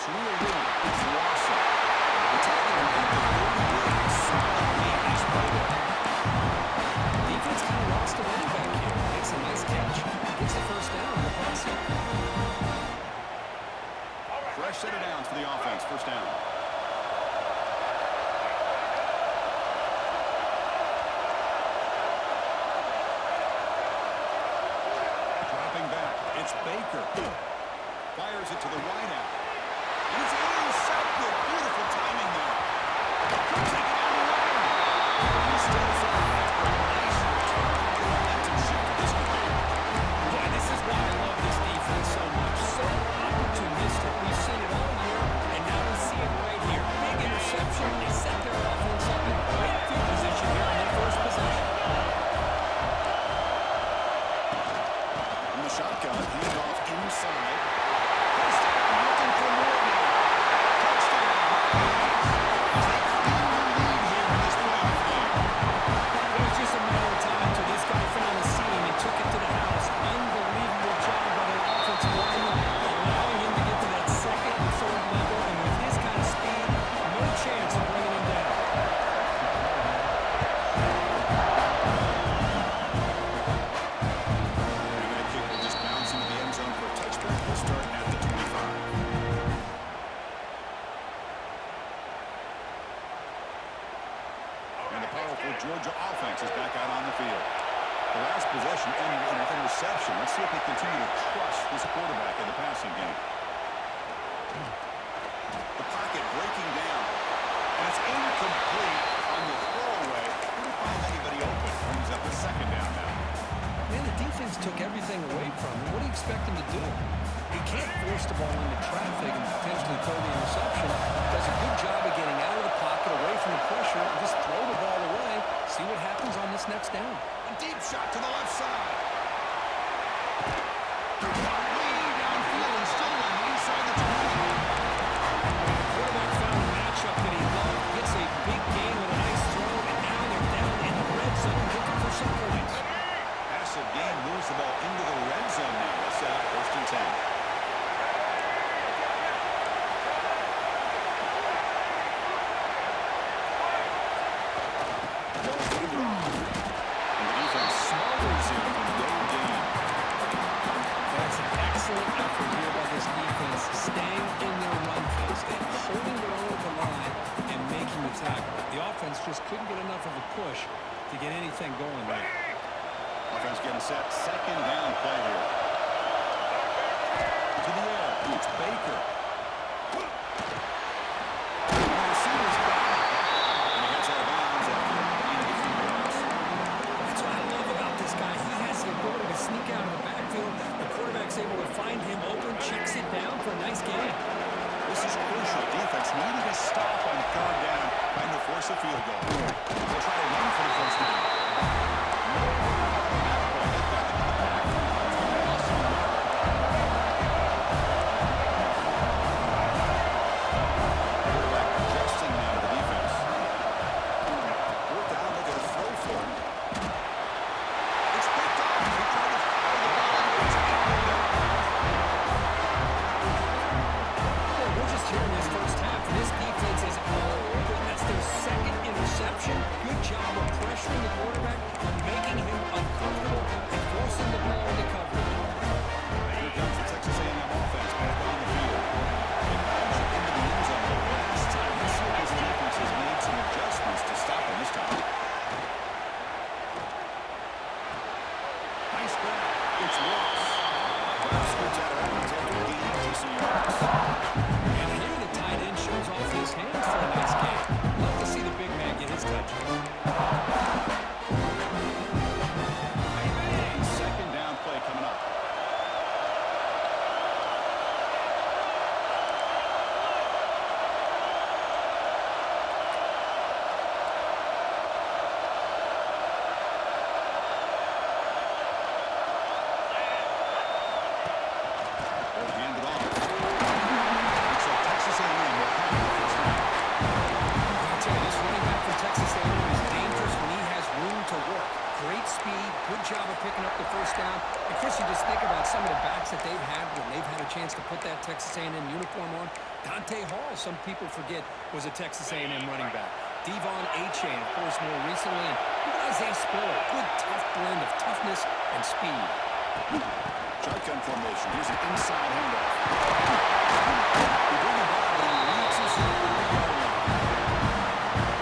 Real winning is Lawson. We're talking about the 30-yard solid game he's played in. Defense kind of lost a running back here. Makes a nice catch. Gets the first down on the passing. Fresh set of downs for the offense. First down. Dropping back. It's Baker. Fires it to the wideout. And it's intercepted. Beautiful timing there. Comes taking out the line. He's still falling after a nice return. Momentum shift at this point. Yeah, this is why I love this defense so much. So opportunistic. We've seen it all year, and now we see it right here. Big interception. They set their offense up in great field position here on their first possession. In the shotgun, hand off inside. First down, looking for more now. Touchdown. Take the lead here in this playoff game. It was just a matter of time until this guy found the seam and took it to the house. Unbelievable job by their offensive lineman, allowing him to get to that second and third level. And with his kind of speed, no chance of bringing him down. And that kick will just bounce into the end zone for a touchback. We'll start at the 25. And the powerful Georgia offense is back out on the field. The last possession ended in an interception. Let's see if they continue to crush this quarterback in the passing game. The pocket breaking down. And it's incomplete on the throwaway. Couldn't find anybody open. Brings up the second down now. Man, the defense took everything away from him. What do you expect him to do? He can't force the ball into traffic and potentially throw the interception. Does a good job of getting out of the pocket, away from the pressure, and just throw the ball away. See what happens on this next down. A deep shot to the left side. Way downfield and still on the inside the 20. The quarterback found a matchup that he loved, gets a big gain with a nice throw, and now they're down in the red zone looking for some points. Passive game moves the ball into the red zone now. Let's set up first and 10. And the defense smothers him from no gain. That's an excellent effort here by this defense, staying in their run phase and holding their own at the line and making the tackle. The offense just couldn't get enough of a push to get anything going there. Offense getting set. Second down play here. To the air. It's Baker. And the receiver's got it. And he gets out of bounds after gaining a few yards. That's what I love about this guy. He has the ability to sneak out of the backfield. The quarterback's able to find him open, checks it down for a nice gain. This is crucial. Defense needing a stop on third down, trying to force a field goal. They'll try to run for the first down. Quarterback adjusting now to the defense. Fourth down, they're going to throw for him. It's picked off. He tried to fire the ball into his hand. Well, we're just here in this first half. This defense is all over. That's their second interception. Good job of pressuring the quarterback and making him uncomfortable and forcing the ball into coverage. Here comes the Texas A&M offense back on the field. It bounds it into the end zone the last time. Let's see if this defense has made some adjustments to stop him this time. Nice grab. It's Ross. Ross scoots out of bounds after a gain of some yards. And here the tight end shows off his hands for a nice game. Love to see the big man get his touches. Second down play coming up. They'll hand it off. So Texas A&M will have the first down. I tell you, this running back for Texas A&M is just think about some of the backs that they've had when they've had a chance to put that Texas A&M uniform on. Dante Hall, some people forget, was a Texas A&M running back. Devon Achane, of course, more recently. And even Isaiah Spiller, good, tough blend of toughness and speed. Shotgun formation. Here's an inside handoff. He bring it back, and he leads us to the 40-yard line.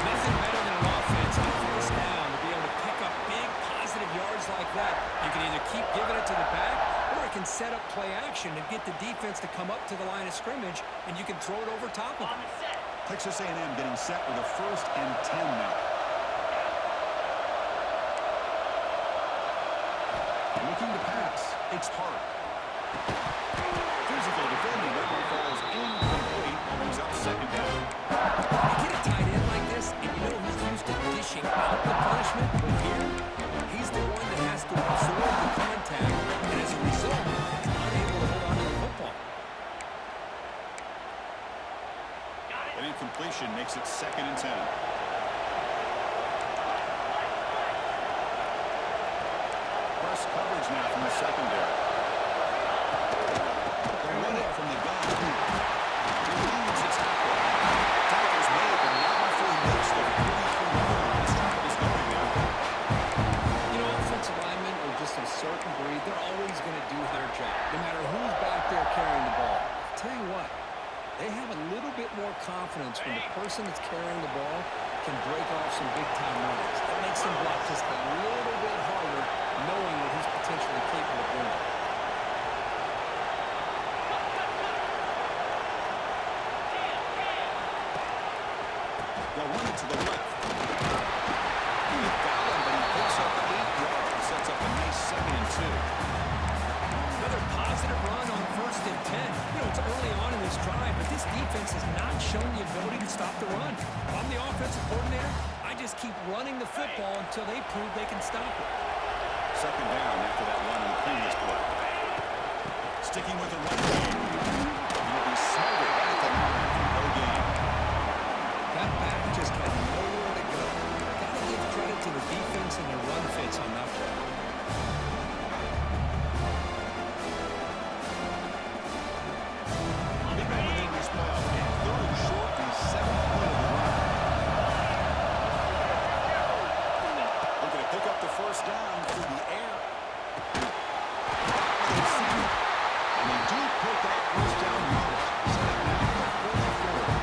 Nothing better than an offense on first down to be able to pick up big positive yards like that. You can either keep giving it to the back, or it can set up play action and get the defense to come up to the line of scrimmage, and you can throw it over top of them. Texas A&M getting set with a 1st and 10 now. Looking to pass. It's Hart. Physical defending. That one falls incomplete. Brings up 2nd down. You get a tight end like this, and you know he's used to dishing out the punishment, but here, he's the one that has to absorb the contact, and as a result, he's unable to hold on to the football. An incompletion makes it 2nd and 10. Press coverage now from the secondary. They run it from the gun. He leads his tackle. Tackle's made, but not before he makes the 43-yard line. This drive is going now. You know, offensive linemen are just a certain breed. They're always going to do their job, no matter who's back there carrying the ball. I'll tell you what, they have a little bit more confidence when the person that's carrying the ball can break off some big-time runs. That makes them block just a little bit harder, knowing what he's potentially capable of doing. They'll run it to the left. He got him, but he picks up 8 yards. Sets up a nice 2nd and 2. Another positive run on 1st and 10. You know, it's early on in this drive, but this defense has not shown the ability to stop the run. If I'm the offensive coordinator, I just keep running the football until they prove they can stop it. 2nd down after that run in the previous play. Sticking with the run game. He'll be smothered right at the line for no gain. That back just had nowhere to go. Gotta give credit to the defense and their run fits on that play. Big moment in this playoff game. 3rd and short and 7th play of the run. Looking to pick up the 1st down through the air. And they do pick up 1st down yardage. Set up now for 44.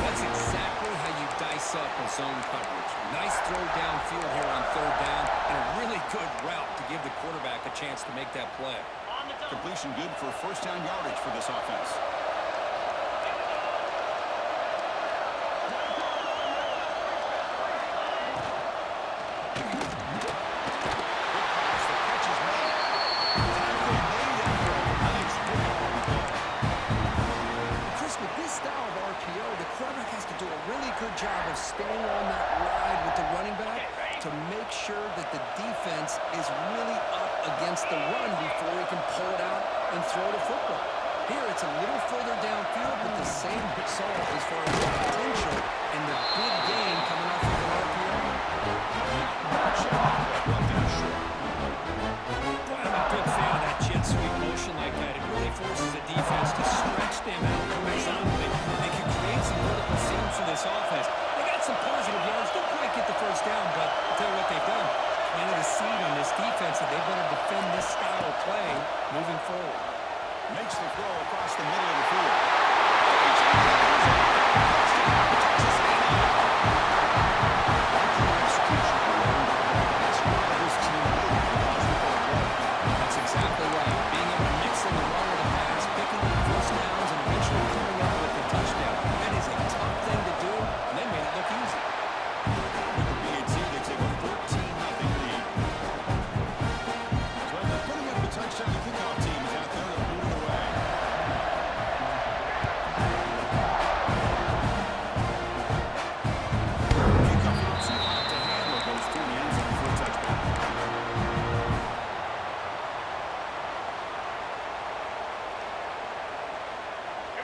That's exactly how you dice up a zone coverage. Nice throw downfield here on 3rd down, and a really good route to give the quarterback a chance to make that play. Completion good for 1st down yardage for this offense. Chris, with this style of RPO, the quarterback has to do a really good job of staying on that ride with the running back to make sure that the defense is really up against the run before he can pull it out and throw the football. Here, it's a little further downfield, but the same result as far as the potential and the big gain coming off of an RPO. Boy, I'm a big fan of that jet sweep motion like that. It really forces a defense to stretch them out horizontally and can create some vertical seams for this offense. They got some positive yards. Don't quite get the 1st down, but I'll tell you what they've done. Planted a seed on this defense that they better defend this style of play moving forward. Makes the throw across the middle of the field. That's exactly right. Being able to mix in the run with the pass, picking up 1st downs, and eventually coming up with the touchdown. That is a tough thing to do, and they made it look easy. With the B&T, they take a 14-0 lead. So after putting up the touchdown, the kickoff team is out there to move it away. Kickoff looks too hot to handle, goes through the end zone for a touchdown.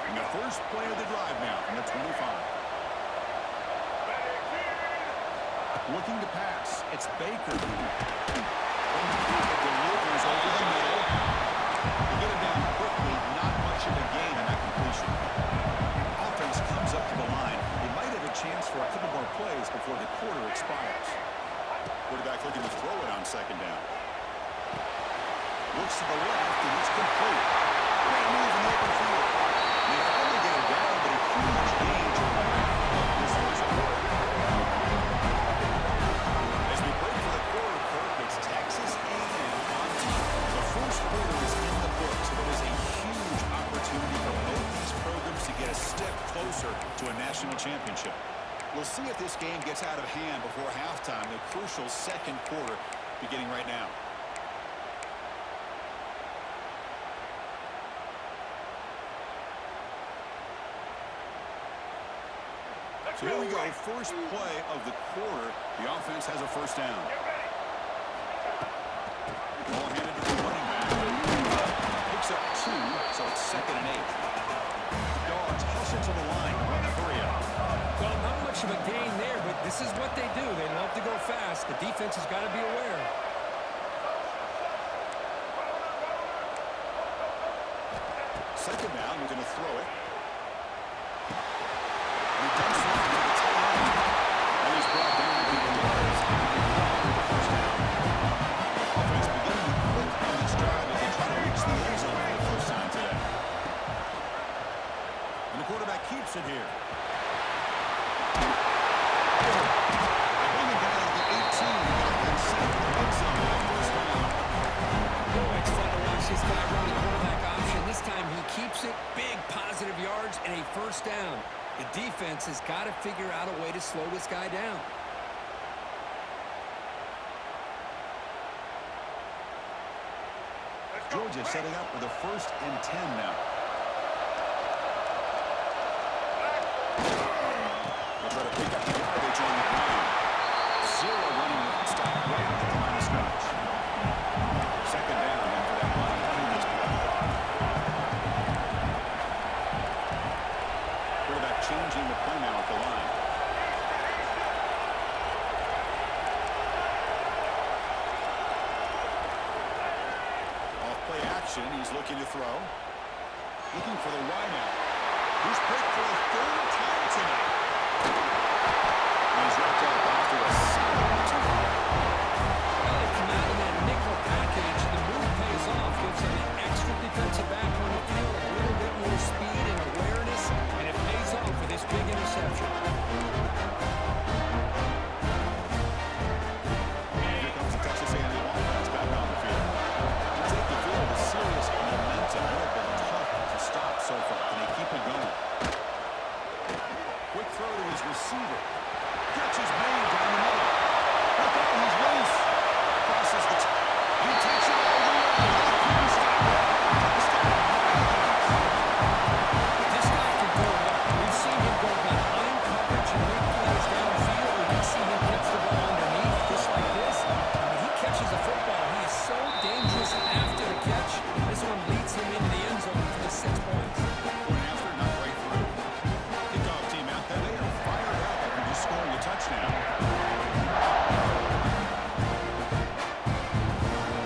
And the first play of the drive now from the 25. Looking to pass. It's Baker. And he delivers over the middle. left, and it's complete. Great move in the open field. They finally get it down, but a huge gain to this first quarter. As we break for the quarter, Kirk, it's Texas A&M on top. The first quarter is in the books, and it is a huge opportunity for both these programs to get a step closer to a national championship. We'll see if this game gets out of hand before halftime, the crucial second quarter beginning right now. So here we go, first play of the quarter. The offense has a first down. Ball handed to the running back. Picks up 2, so it's 2nd and 8. The Dogs hustle to the line, run the hurry up. Well, not much of a gain there, but this is what they do. They love to go fast. The defense has got to be aware. Second down, we're going to throw it. He dumps it to the tight end. And he's brought down to the yards. First down. Offense beginning to click on this drive as they try to reach the end zone for the first time today. And the quarterback keeps it here. This guy run the quarterback option. This time he keeps it. Big positive yards and a first down. The defense has got to figure out a way to slow this guy down. Georgia setting up with a 1st and 10 now. They'll try to pick up the yardage on the ground. 0 running stop right at the line of scrimmage. Second down after that line on this play. Quarterback changing the play now at the line. Off play action, he's looking to throw. Looking for the wideout. He's picked for a 3rd time tonight. And he's wrapped up after a solid return. They come out in that nickel package. The move pays off. Gives them an extra defensive back on the field. A little bit more speed and awareness. And it pays off for this big interception. Here comes the Texas A&M offense back on the field. You take the field with serious momentum. They have been tough to stop so far. Can they keep it going? Quick throw to his receiver. Catch is made down the middle. Look out, he's loose. Crosses the he takes it all the way. Couldn't stop it. Touchdown. This guy can go up. We've seen him go behind coverage and make plays downfield. We can see him catch the ball underneath just like this. When he catches a football, he is so dangerous after the catch. This one leads him into the end zone for the 6 points. Going after, not right through. Kickoff team out there. They are fired up after just scoring a touchdown.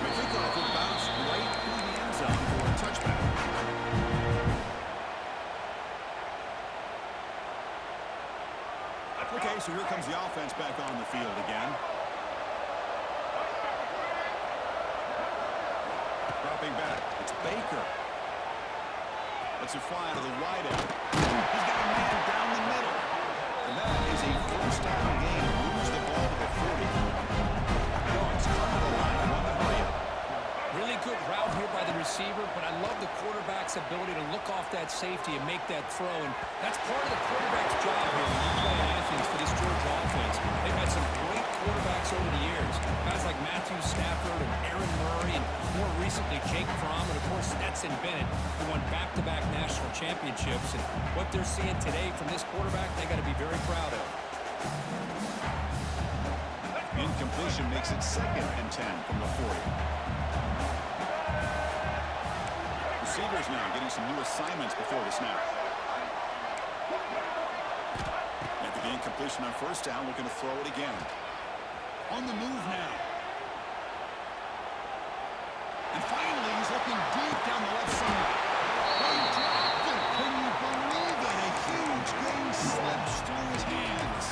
The kickoff will bounce right through the end zone for a touchback. Okay, so here comes the offense back on the field again. Dropping back, it's Baker. Lets it fly to the wideout. He's got a man down the middle. And that is a first down gain. Moves the ball to the 40. Dogs come to the line, run the hurry up. Really good route here by the receiver, but I love the quarterback's ability to look off that safety and make that throw. And that's part of the quarterback's job here when you play in Athens for this Georgia offense. They've had some great quarterbacks over the years. Guys like Matthew Stafford and Aaron Murray, and more recently Jake Fromm, and of course Stetson Bennett, who won back-to-back national championships. And what they're seeing today from this quarterback, they got to be very proud of. Incompletion makes it 2nd and 10 from the 40. Receivers now getting some new assignments before the snap. After the incompletion on first down, looking to throw it again. On the move now. And finally, he's looking deep down the left side. They dropped it. Can you believe it? A huge gain slips through his hands.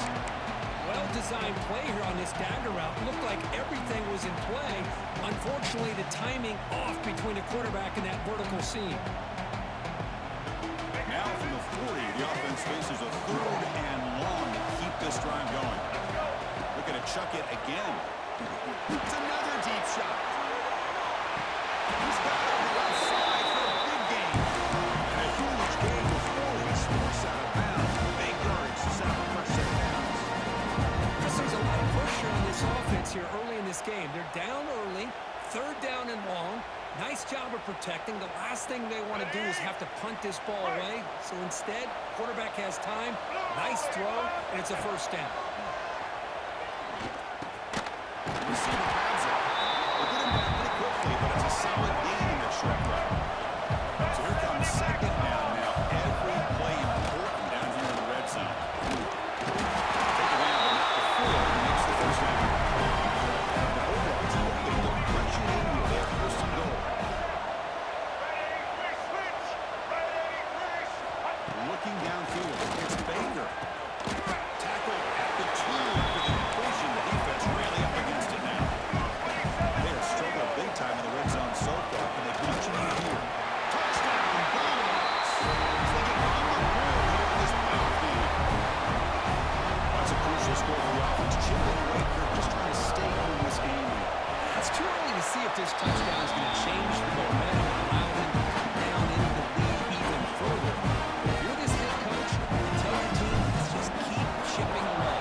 Well-designed play here on this nice dagger route. Looked like everything was in play. Unfortunately, the timing off between the quarterback and that vertical seam. Now from the 40, the offense faces a 3rd and long to keep this drive going. Looking to chuck it again. It's another deep shot. He's got it on the left side for a big gain. And a huge gain before he forced out of bounds. Big yardage to set up the first set of downs. Chris, there's a lot of pressure on this offense here early in this game. They're down early, 3rd down and long. Nice job of protecting. The last thing they want to do is have to punt this ball away. So instead, quarterback has time. Nice throw, and it's a first down. Receiver grabs it. They'll get him back pretty quickly, but it's a solid gain in the short run. So here comes 2nd down now. Every play important down here in the red zone. Take it out, but not before he makes the first down. The Bulldogs hoping to punch you in here. They have 1st and goal. Looking downfield, it's Baker. Tackle at the 2 after the completion. The defense really up against it now. They have struggled big time in the red zone so far. Can they punch it in here? Touchdown, Bulldogs! They get on the board here in this playoff game. That's a crucial score for the offense. Chipping away, Kirk, just trying to stay in this game. It's too early to see if this touchdown is going to change the momentum and allow them to cut down into the lead even further. If you're this head coach, you tell your team, let's just keep chipping away.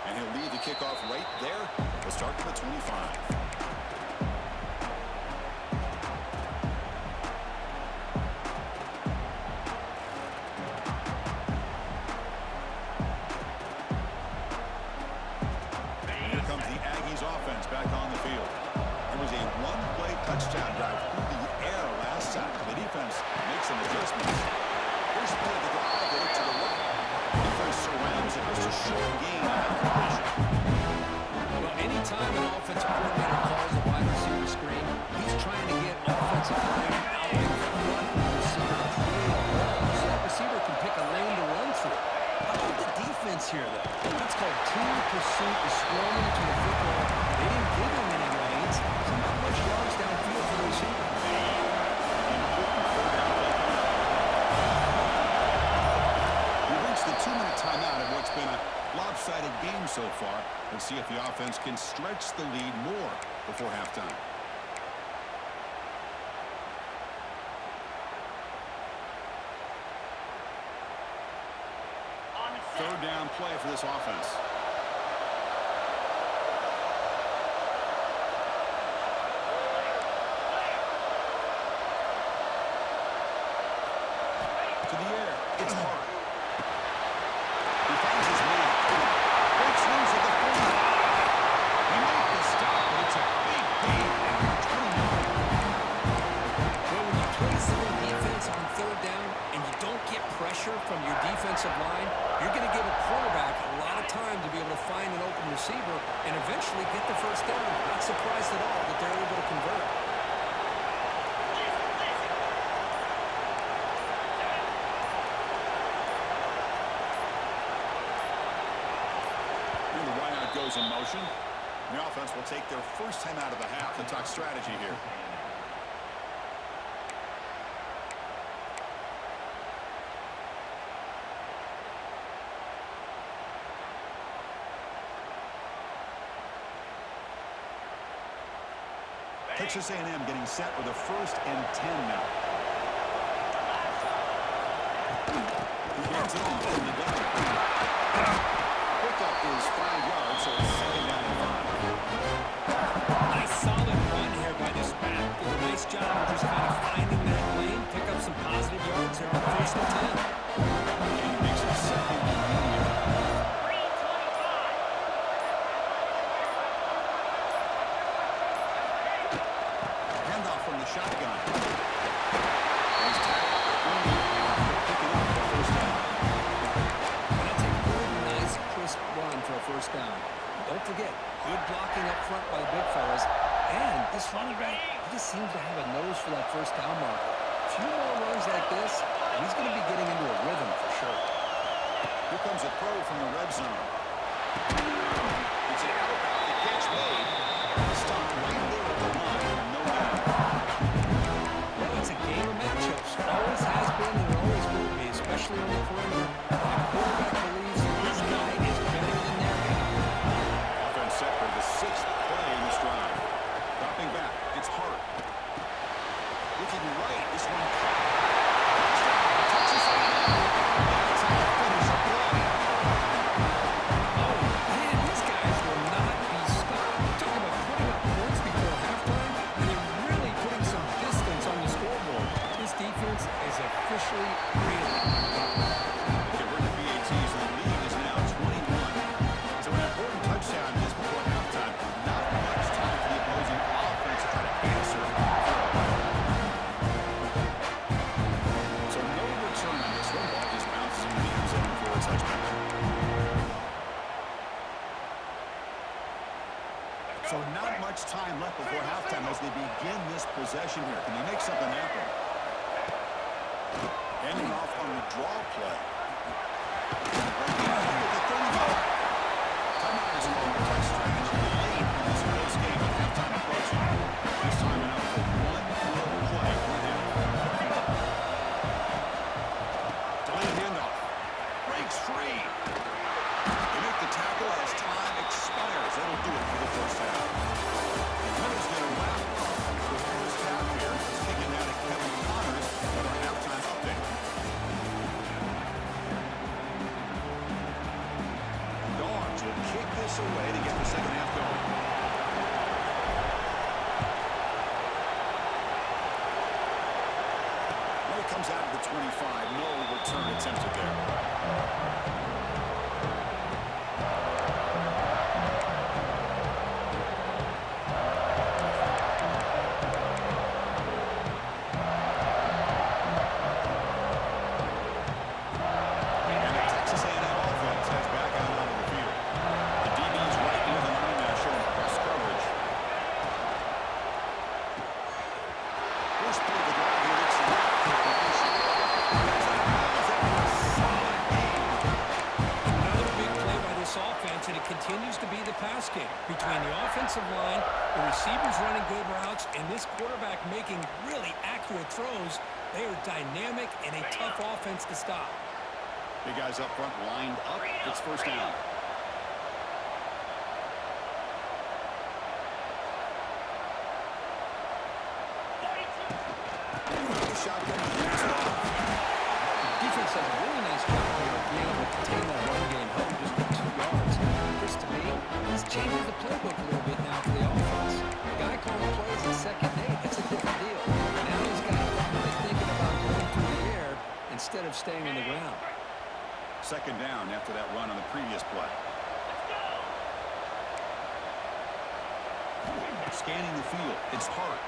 And he'll lead the kickoff right there. We'll start from the 25. And here comes the Aggies offense back on the field. It was a one-play touchdown drive through the air last time. The defense makes some adjustments. First play of the drive, they look to the right. Defense surrounds it. Just a short gain on that completion. Well, anytime an offensive coordinator calls a wide receiver screen, he's trying to get offensive line out in front of the receiver to play the ball so that receiver can pick a lane to run through. How about the defense here, though? That's called team pursuit is swarming to the football. They didn't give him any lanes, so not much yards downfield for the receiver. We've reached the 2-minute timeout in what's been a lopsided game so far. Let's see if the offense can stretch the lead more before halftime. Third down play for this offense. To the air. It's hard. He finds his man. Breaks loose at the 45. He made the stop, but it's a big gain at the 29. Well, when you play zone defense on 3rd down and you don't get pressure from your defensive line, you're going to give a quarterback a lot of time to be able to find an open receiver and eventually get the first down. Not surprised at all that they're able to convert. And the wideout goes in motion. The offense will take their first time out of the half to talk strategy here. Texas A&M getting set with a 1st and 10 now. He hands it off from the gun. Pickup is 5 yards, so it's 2nd down and 5. Nice solid run here by this back. Did a nice job of just kind of finding that lane, pick up some positive yards here on 1st and 10. And he makes it 2nd and 1 yard. Handoff from the shotgun. He's tackled. Picking up the 1st down. And that's a good, nice, crisp run for a first down. Don't forget, good blocking up front by the big fellas. And this running back, he just seems to have a nose for that first down marker. A few more runs like this, and he's going to be getting into a rhythm for sure. Here comes a throw from the red zone. It's an out route. The catch made. Stopped right there at the line. No gain. Well, it's a game of matchups. Always has been and always will be, especially on the perimeter. The quarterback believes his guy is better than their guy. Offense set for the 6th play in this drive. Dropping back. It's Hart. Looking right. This one caught. Touchdown. Texas A&M. That's how you finish a play. Oh, man, these guys will not be stopped. Talk about putting up points before halftime, and they're really putting some distance on the scoreboard. This defense is officially reeling. Get rid of BATs, and the lead is now 21. So an important touchdown is before halftime. Not much time for the opposing offense to try to answer. So no return on this one. Ball just bounces into the end zone for a touchdown. So not much time left before halftime as they begin this possession here. Can they make something happen? Ending off on the draw play. With the 35. Timeout is called to test strategy late in this close game with halftime approaching. This time enough for one more play with him. Delayed handoff. Breaks free. They make the tackle as time expires. That'll do it for the first half. That is going to wrap up the first half here. It's kicking out at Kevin Connors with our halftime update. Dogs will kick this away to get the second half going. Well, it comes out of the 25. No return attempted there. And the Texas A&M offense heads back out onto the field. The DB's right near the line now showing press coverage. First play of the drive, he looks left for completion. That's out of bounds after a solid game. Another big play by this offense, and it continues to be the pass game. Between the offensive line, the receivers running good routes, and this quarterback making really accurate throws, they are dynamic and a tough offense to stop. Big guys up front lined up. It's first down. Shotgun. Hands it off. Defense does a really nice job here of being able to contain that run game home just for 2 yards. Chris, to me, this changes the playbook a little bit now for the offense. The guy calling plays in second and 8, it's a different deal. Now he's got to be thinking about going through the air instead of staying on the ground. Second down after that run on the previous play. Scanning the field. It's Hart.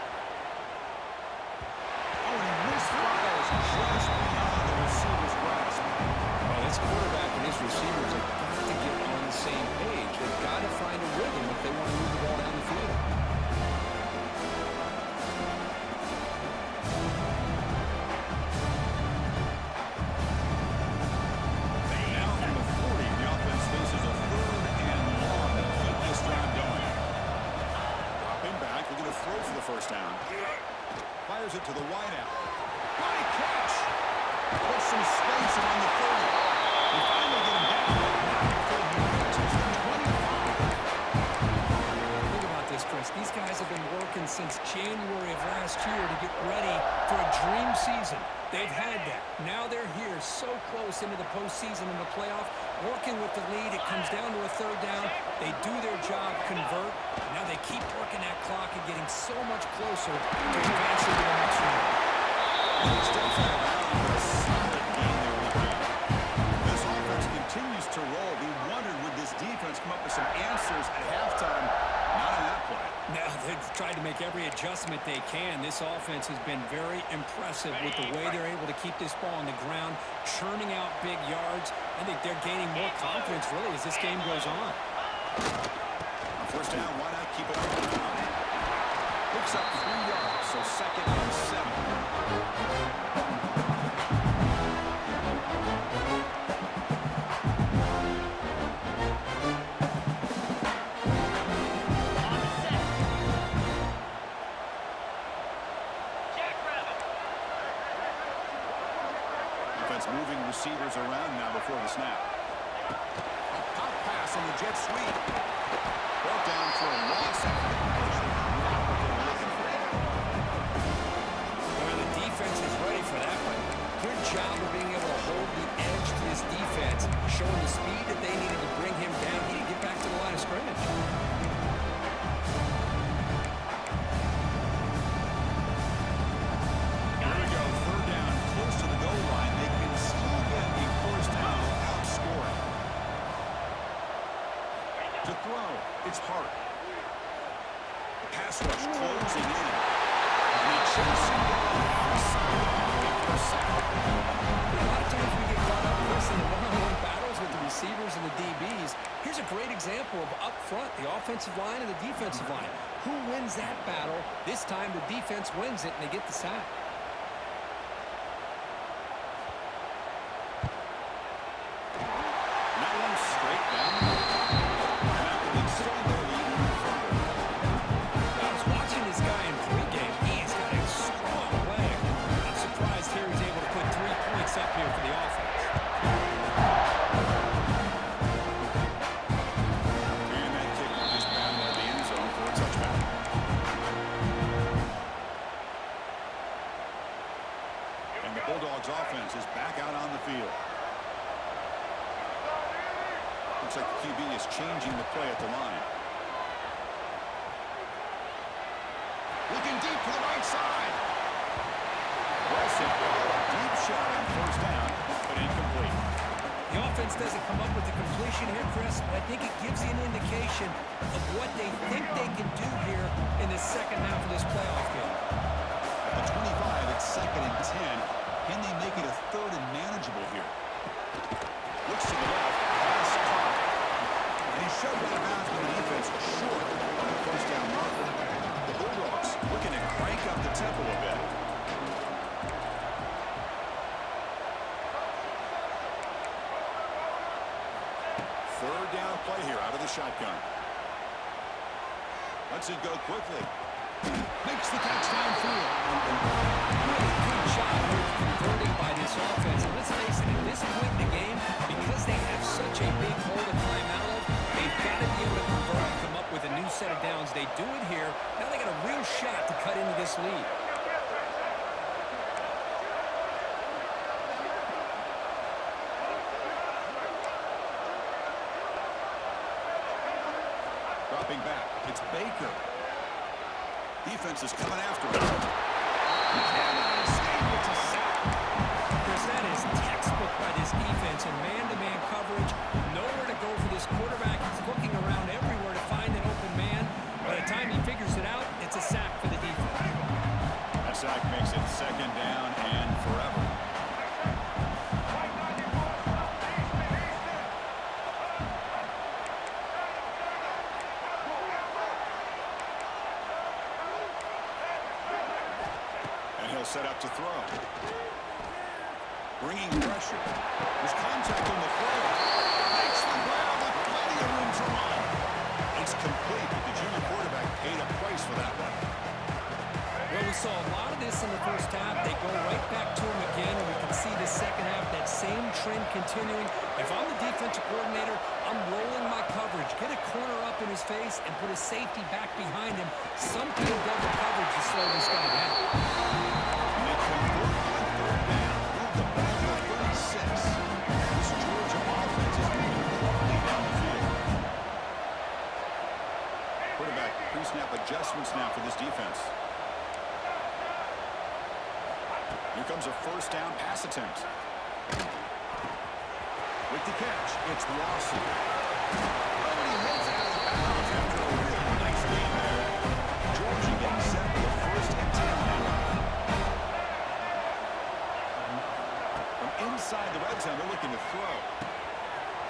Oh, and he misfires just beyond the receiver's grasp. Well, this quarterback and his receivers have got to get on the same page. They've got to find a rhythm if they want to move the ball down the field. Now from the 40, the offense faces a 3rd and long to keep this drive going. Dropping back, looking to throw for the first down. Fires it to the wideout. Great catch! Puts some space around the 30. They finally get him down. Before he reaches the 25. Think about this, Chris. These guys have been working since January of last year to get ready for a dream season. They've had that. Now they're here so close into the postseason and the playoff, working with the lead. It comes down to a 3rd down. They do their job, convert. Now they keep working that clock and getting so much closer to advancing to the next round. Steps out of bounds for a solid game there with him. This offense continues to roll. We wondered, would this defense come up with some answers at halftime? Not on that play. Now they've tried to make every adjustment they can. This offense has been very impressive with the way they're able to keep this ball on the ground, churning out big yards. I think they're gaining more confidence, really, as this game goes on. First down, why not keep it on the ground? Picks up 3 yards, so 2nd and 7. receivers around now before the snap. A pop pass on the jet sweep. Brought down for a loss of completion. Not what they were looking for. Well, the defense is ready for that one. Good job of being able to hold the edge to this defense, showing the speed that they needed to bring him down. He didn't get back to the line of scrimmage. Here we go, third down, close to the goal line. They can still get a first down without scoring. To throw, it's Hart. The pass rush closing in. And they chase him down outside the pocket for a sack. A lot of times we get caught up in the one-on-one battles with the receivers and the DBs. Here's a great example of up front, the offensive line and the defensive line. Who wins that battle? This time the defense wins it and they get the sack. That one straight down. And that will extend their lead even further. I was watching this guy in pregame. He's got a strong leg. I'm surprised here he's able to put 3 points up here for the offense. And that kick will just battle at the end zone for a touchback. And the Bulldogs offense is back out on the field. Looks like the QB is changing the play at the line. Looking deep to the right side. Wilson, deep shot on first down, but incomplete. The offense doesn't come up with the completion here, Chris, but I think it gives you an indication of what they think they can do here in the second half of this playoff game. At the 25, it's 2nd and 10. Can they make it a 3rd and manageable here? Looks to the left. Pass caught. And he's shoved out of bounds with the defense short on the first down marker. The Bulldogs looking to crank up the tempo a bit. Third down play here out of the shotgun. Lets it go quickly. Makes the catch downfield. Good job here converting by this offense. And let's face it, at this point in the game, because they have such a big hole to climb out of, they've got to be able to convert and come up with a new set of downs. They do it here. Now they got a real shot to cut into this lead. Dropping back. It's Baker. Defense is coming after him. He cannot escape. It's a sack. Chris, that is textbook by this defense in man-to-man coverage. Nowhere to go for this quarterback. He's looking around everywhere to find an open man. By the time he figures it out, it's a sack for the defense. That sack makes it 2nd down and forever. And he'll set up to throw. Bringing pressure. There's contact on the throw. Makes the ground with plenty of room to run. It's complete, but the junior quarterback paid a price for that one. Well, we saw a lot of this in the first half. They go right back to him again, and we can see the second half, that same trend continuing. If I'm the defensive coordinator, I'm rolling my coverage. Get a corner up in his face and put a safety back behind him. Some kind of double coverage to slow this guy down. And they convert on 3rd down. Move the ball to 36. This Georgia offense is moving quickly down the field. Quarterback pre-snap adjustments now for this defense. Here comes a first down pass attempt. With the catch, it's Lawson. Oh, and he heads out of bounds after a really nice game there. Georgia getting set for the 1st and 10 now. From inside the red zone, they're looking to throw.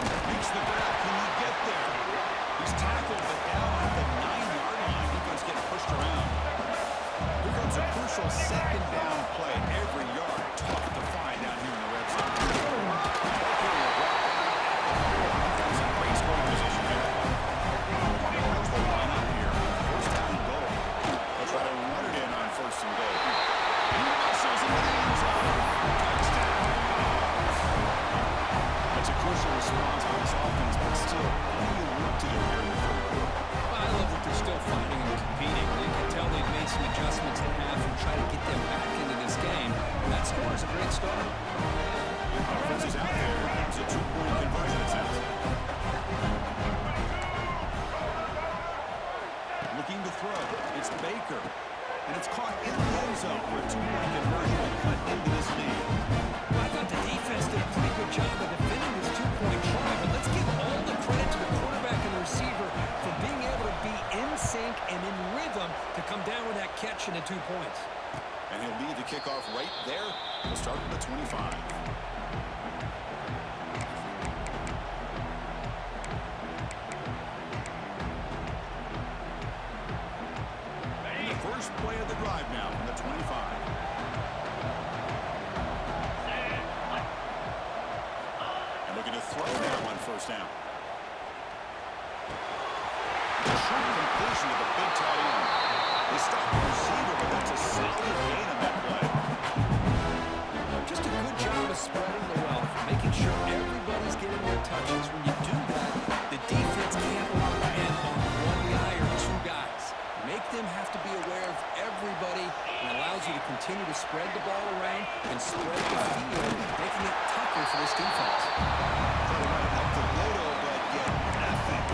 Reach the grab. Can he get there? He's tackled, but down at the 9-yard line. Defense getting pushed around. Here comes a crucial 2nd down play. Every yard tough to find down here in the red zone. Defense in great scoring position. Looking to throw. It's Baker. And it's caught in the end zone for a two-point conversion to cut into this lead. Well, I thought the defense did a pretty good job of defending this two-point try, but let's give all the credit to the quarterback and the receiver for being able to be in sync and in rhythm to come down with that catch and the 2 points. And he'll lead the kickoff right there. We'll start from the 25. And the first play of the drive now from the 25. And looking to throw now on first down. A short completion to the big tight end. They stopped the receiver, but that's a solid gain on that play. Just a good job of spreading the wealth, making sure everybody's getting their touches. When you do that, the defense can't lock in on one guy or two guys. Make them have to be aware of everybody and allows you to continue to spread the ball around and spread the field, making it tougher for this defense. They might help the Lodo, but get nothing.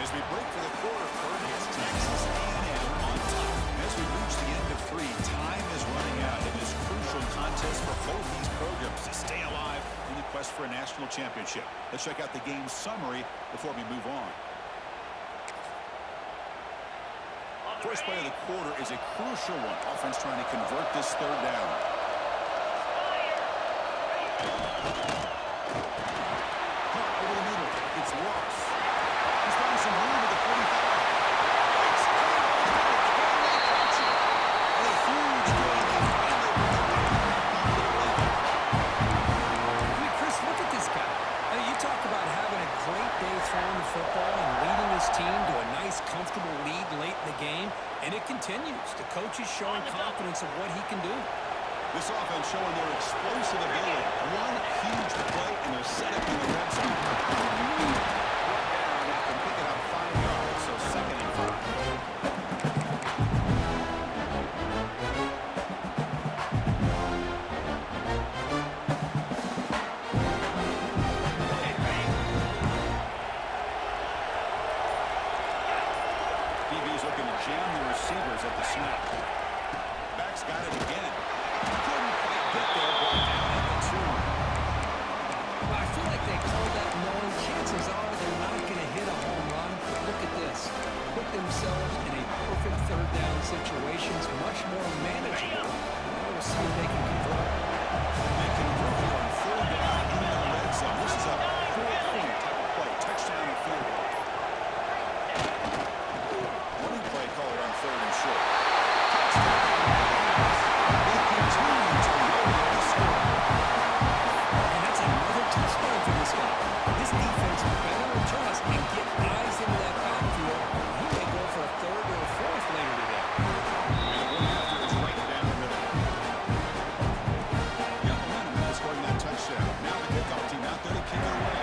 As we break for the quarter, Kurt, it's Texas A&M on top. As we reach the end of 3, time is running out in this crucial contest for both these programs to stay alive in the quest for a national championship. Let's check out the game summary before we move on. First play of the quarter is a crucial one. Offense trying to convert this third down. Caught over the middle. It's Ross. He's found some room at the 45. It's caught. Can they catch it? And a huge gain. They finally bring it down at the 11. I mean, Chris, look at this guy. I mean, you talk about having a great day throwing the football and leading his team to a nice, comfortable lead late in the game, and it continues. The coach is showing confidence of what he can do. This offense showing their explosive ability. One huge play, and they're set up in the red zone. Down after picking up 5 yards, so 2nd and 5. DB's looking to jam the receivers at the snap. Back's got it again. Couldn't quite get there, brought down at the 2. Well, I feel like they call that knowing chances are they're not going to hit a home run. But look at this. Put themselves in a perfect third down situation. It's much more manageable. Now we'll see if they can convert. They convert here on 4th down in the red zone. This is a 4-point type of play. Touchdown and field goal. Running play called on 3rd and short. Touchdown. They continue to lower the score. And that's another touchdown for this guy. This defense better adjust and get eyes into that backfield. He may go for a 3rd or a 4th later today. And the one after is right down the middle. Got momentum after scoring that touchdown. Now the kickoff team out there to kick it away.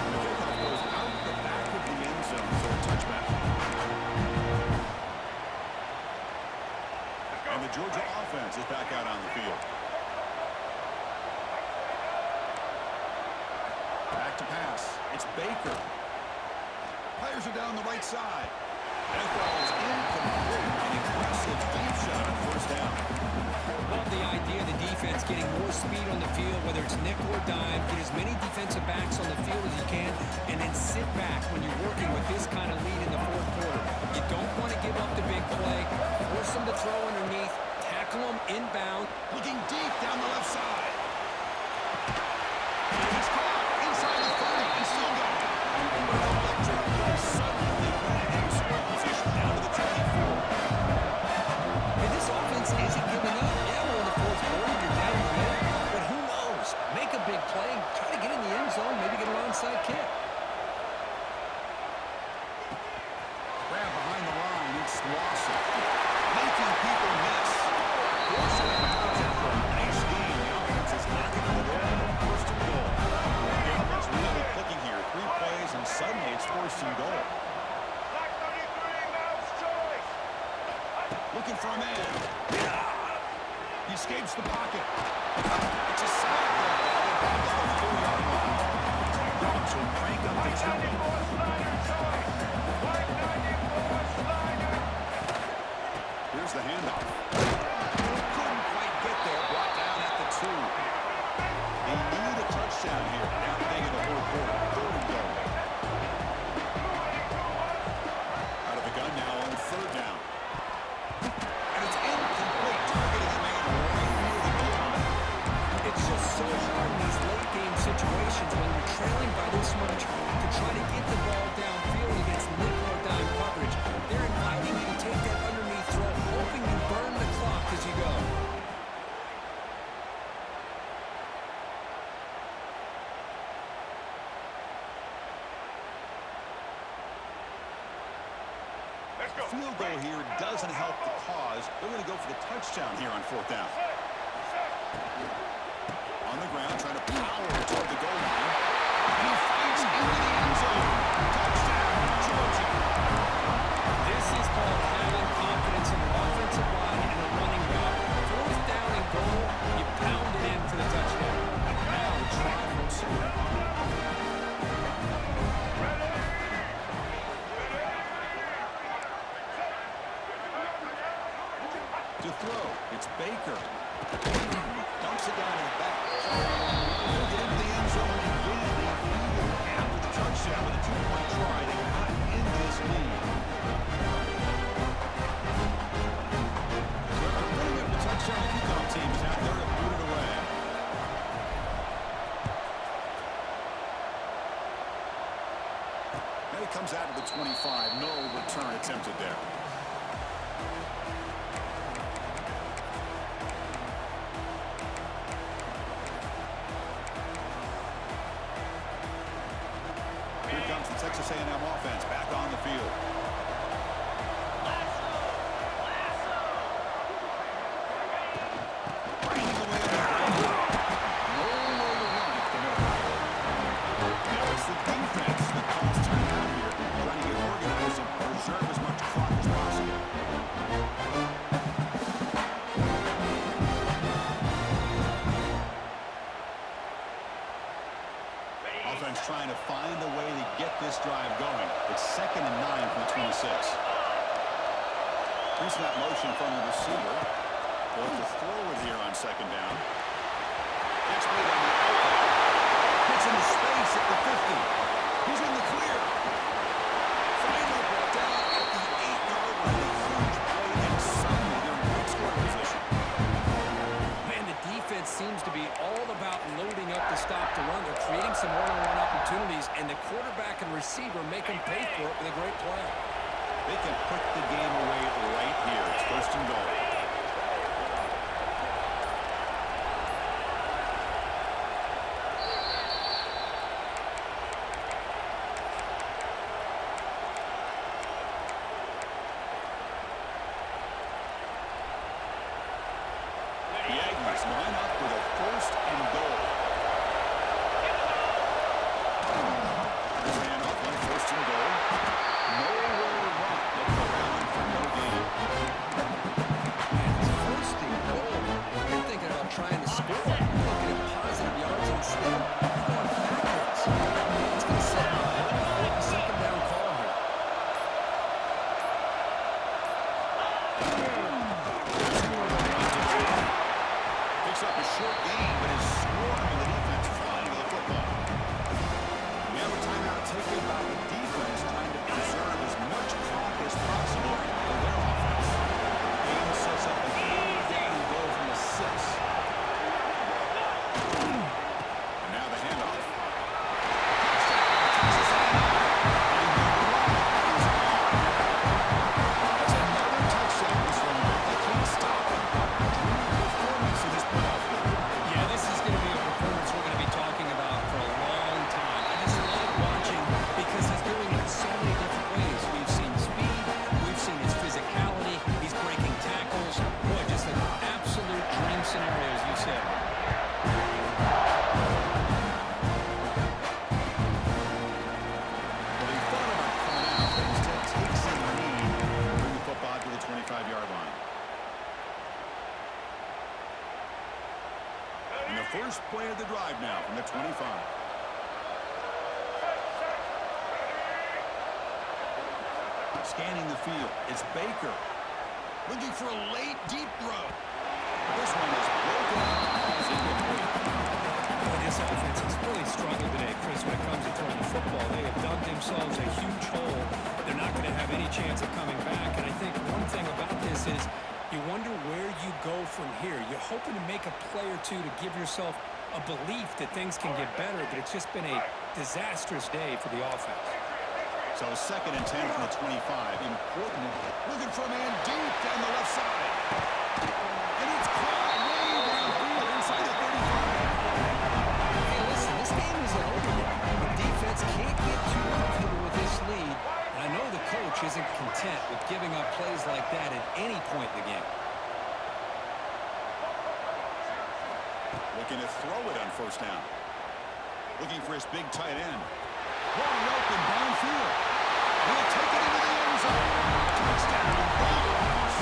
The kickoff goes out the back of the end zone for a touchback. And the Georgia offense is back out on the field. Back to pass. It's Baker. Players are down the right side. And it falls incomplete. An aggressive deep shot on first down. Love the idea of the defense getting more speed on the field, whether it's nickel or dime, get as many defensive backs on the field as you can, and then sit back when you're working with this kind of lead in the 4th quarter. You don't want to give up the big play, force them to throw underneath, tackle them inbound. Looking deep down the left side. And he's caught inside the 30 and still going. But electric play suddenly put in scoring position down to the 24. And this offense isn't giving up. Yeah, we're in the 4th quarter, you're down big, but who knows? Make a big play, try to get in the end zone, maybe get an onside kick. Grab behind the line, it's Lawson. Making people miss. Forcing it out after a nice game. The offense is knocking on the door for 1st and goal. The offense really clicking here. 3 plays and first and goal. Looking for a man. He escapes the pocket. It's a side block. Back on the 4-yard line. Dogs will crank up the tempo. Here's the handoff. Couldn't quite get there. Brought down at the 2. They need a touchdown here. Down big in the fourth quarter. Third and goal. Out of the gun now on third down. And it's incomplete. Targeting the man right near the goal line. It's just so hard in these late-game situations when you're trailing by this much to try to get the ball downfield against nickel or dime coverage. They're inviting you to take that underneath throw, hoping you burn the clock as you go. Field goal here doesn't help the cause. They're going to go for the touchdown here on fourth down. On the ground, trying to power toward the goal line. And he fights into the end zone. Touchdown, Georgia. This is called having confidence in the offensive line and the running back. Fourth down and goal, you pound it in for the touchdown. Now the try from two. To throw, it's Baker. Dumps it down in the back. He'll get into the end zone again. After the touchdown with a 2-point try, they got in this lead. So after putting up the touchdown, the kickoff team is out there to boot it away. Now he comes out to the 25. No return attempted there. Texas A&M offense back on the field. Grinding away on the field. No way to run at the middle. Now it's the defense that calls timeout here, trying to get organized and preserve as much clock as possible. Offense trying to find a way to get this drive going. It's 2nd and 9 from the 26. Here's that motion from the receiver. They'll have to throw it here on 2nd down. Gets made on the outlet. Gets into space at the 50. He's in the clear. Finally brought down at the 8-yard line. A huge play, and suddenly they're in good scoring position. Man, the defense seems to be all about loading up to stop the run. They're creating some one-on-one opportunities, and the quarterback and receiver make them pay for it with a great play. They can put the game away right here. It's first and goal. The Aggies line up with a first and goal. There's a handoff on first and goal. Nowhere to run. They'll go around for no gain. Man, it's first and goal. You're thinking about trying to score. Looking at positive yards instead. You're going backwards. It's going to set a second down call here. Picks up a First play of the drive now from the 25. Scanning the field. It's Baker. Looking for a late, deep throw. This one is broken up. Falls incomplete. Boy, this offense has really struggled today, Chris, when it comes to throwing the football. They have dug themselves a huge hole. They're not going to have any chance of coming back. And I think one thing about this is you wonder where you go from here. You're hoping to make a play or two to give yourself a belief that things can get better, but it's just been a disastrous day for the offense. So 2nd and 10 from the 25. Important. Looking for a man deep down the left side. And it's caught way downfield inside the 35. Hey, listen, this game isn't over yet. The defense can't get too comfortable with this lead. And I know the coach isn't content with giving up plays like that at any point in the game. Looking to throw it on 1st down. Looking for his big tight end. Wide open downfield. He'll take it into the end zone. Touchdown, Buccaneers.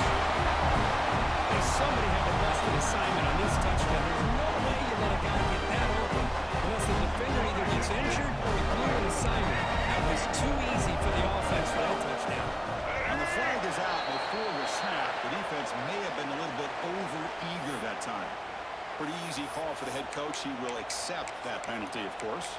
If somebody had a busted assignment on this touchdown, there's no way you let a guy get that open unless the defender either gets injured or he blew an assignment. That was too easy for the offense for that touchdown. And the flag is out before the snap. The defense may have been a little bit over-eager that time. Pretty easy call for the head coach. He will accept that penalty, of course.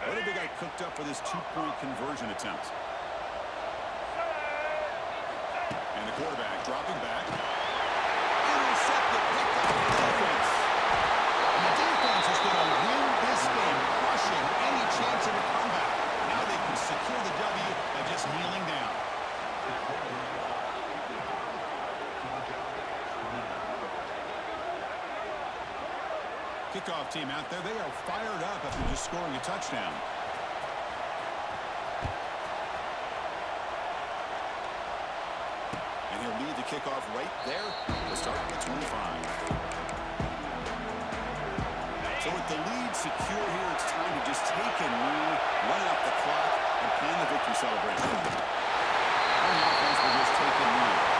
What have they got cooked up for this 2-point conversion attempt? And the quarterback dropping back. Intercepted, picked up the defense. And the defense is going to win this game, crushing any chance of a comeback. Now they can secure the W by just kneeling down. Kickoff team out there. They are fired up after just scoring a touchdown. And he'll lead the kickoff right there to start with 25. So with the lead secure here, it's time to just take a knee, run out the clock, and plan the victory celebration. And the offense will just take a knee.